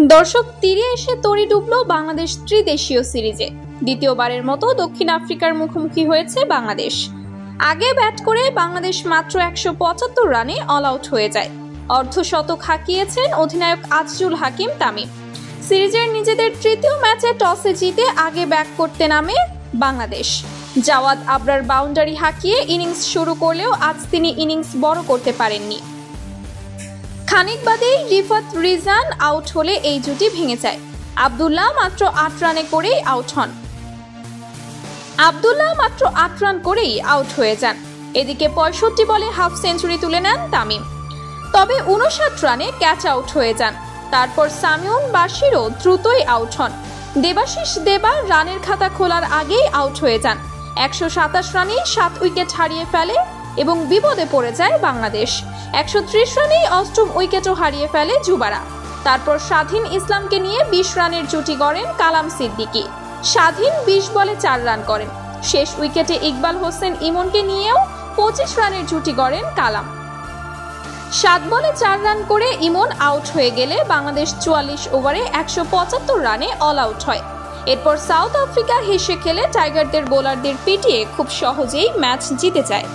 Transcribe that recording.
দর্শক তীরে এসে তরি ডুবলো বাংলাদেশ ত্রিদেশীয় সিরিজে। দ্বিতীয়বারের মতো দক্ষিণ আফ্রিকার মুখোমুখি হয়েছে বাংলাদেশ। আগে ব্যাট করে বাংলাদেশ মাত্র ১৭৫ রানে অল আউট হয়ে যায়। অর্ধশতক হাঁকিয়েছেন অধিনায়ক আজিজুল হাকিম তামিম। সিরিজের নিজেদের তৃতীয় ম্যাচে টসে জিতে আগে ব্যাট করতে নামে বাংলাদেশ। জাওয়াদ আবরার বাউন্ডারি হাঁকিয়ে ইনিংস শুরু করলেও আজ তিনি ইনিংস বড় করতে পারেননি। খানিক বাদেই রিফাত রিজান আউট হলে এই জুটি ভেঙে যায়। আব্দুল্লাহ মাত্র ৮ রানে করেই আউট হয়ে যান। এদিকে ৬৫ বলে হাফ সেঞ্চুরি তুলে নেন তামিম, তবে ৫৯ রানে ক্যাচ আউট হয়ে যান। তারপর সামিউন বাশিরও দ্রুতই আউট হন। দেবাশিস দেবা রানের খাতা খোলার আগেই আউট হয়ে যান। ১২৭ রানে ৭ উইকেট হারিয়ে ফেলে এবং বিপদে পড়ে যায় বাংলাদেশ। ১৩০ রানেই অষ্টম উইকেটও হারিয়ে ফেলে যুবারা। তারপর স্বাধীন ইসলামকে নিয়ে ২০ রানের জুটি গড়েন কালাম সিদ্দিকী। স্বাধীন ২০ বলে ৪ রান করেন। শেষ উইকেটে ইকবাল হোসেন ইমনকে নিয়েও ২৫ রানের জুটি গড়েন কালাম। ৭ বলে ৪ রান করে ইমন আউট হয়ে গেলে বাংলাদেশ ৪৪ ওভারে ১৭৫ রানে অল আউট হয়। এরপর সাউথ আফ্রিকা হেসে খেলে টাইগারদের বোলারদের পিটিয়ে খুব সহজেই ম্যাচ জিতে যায়।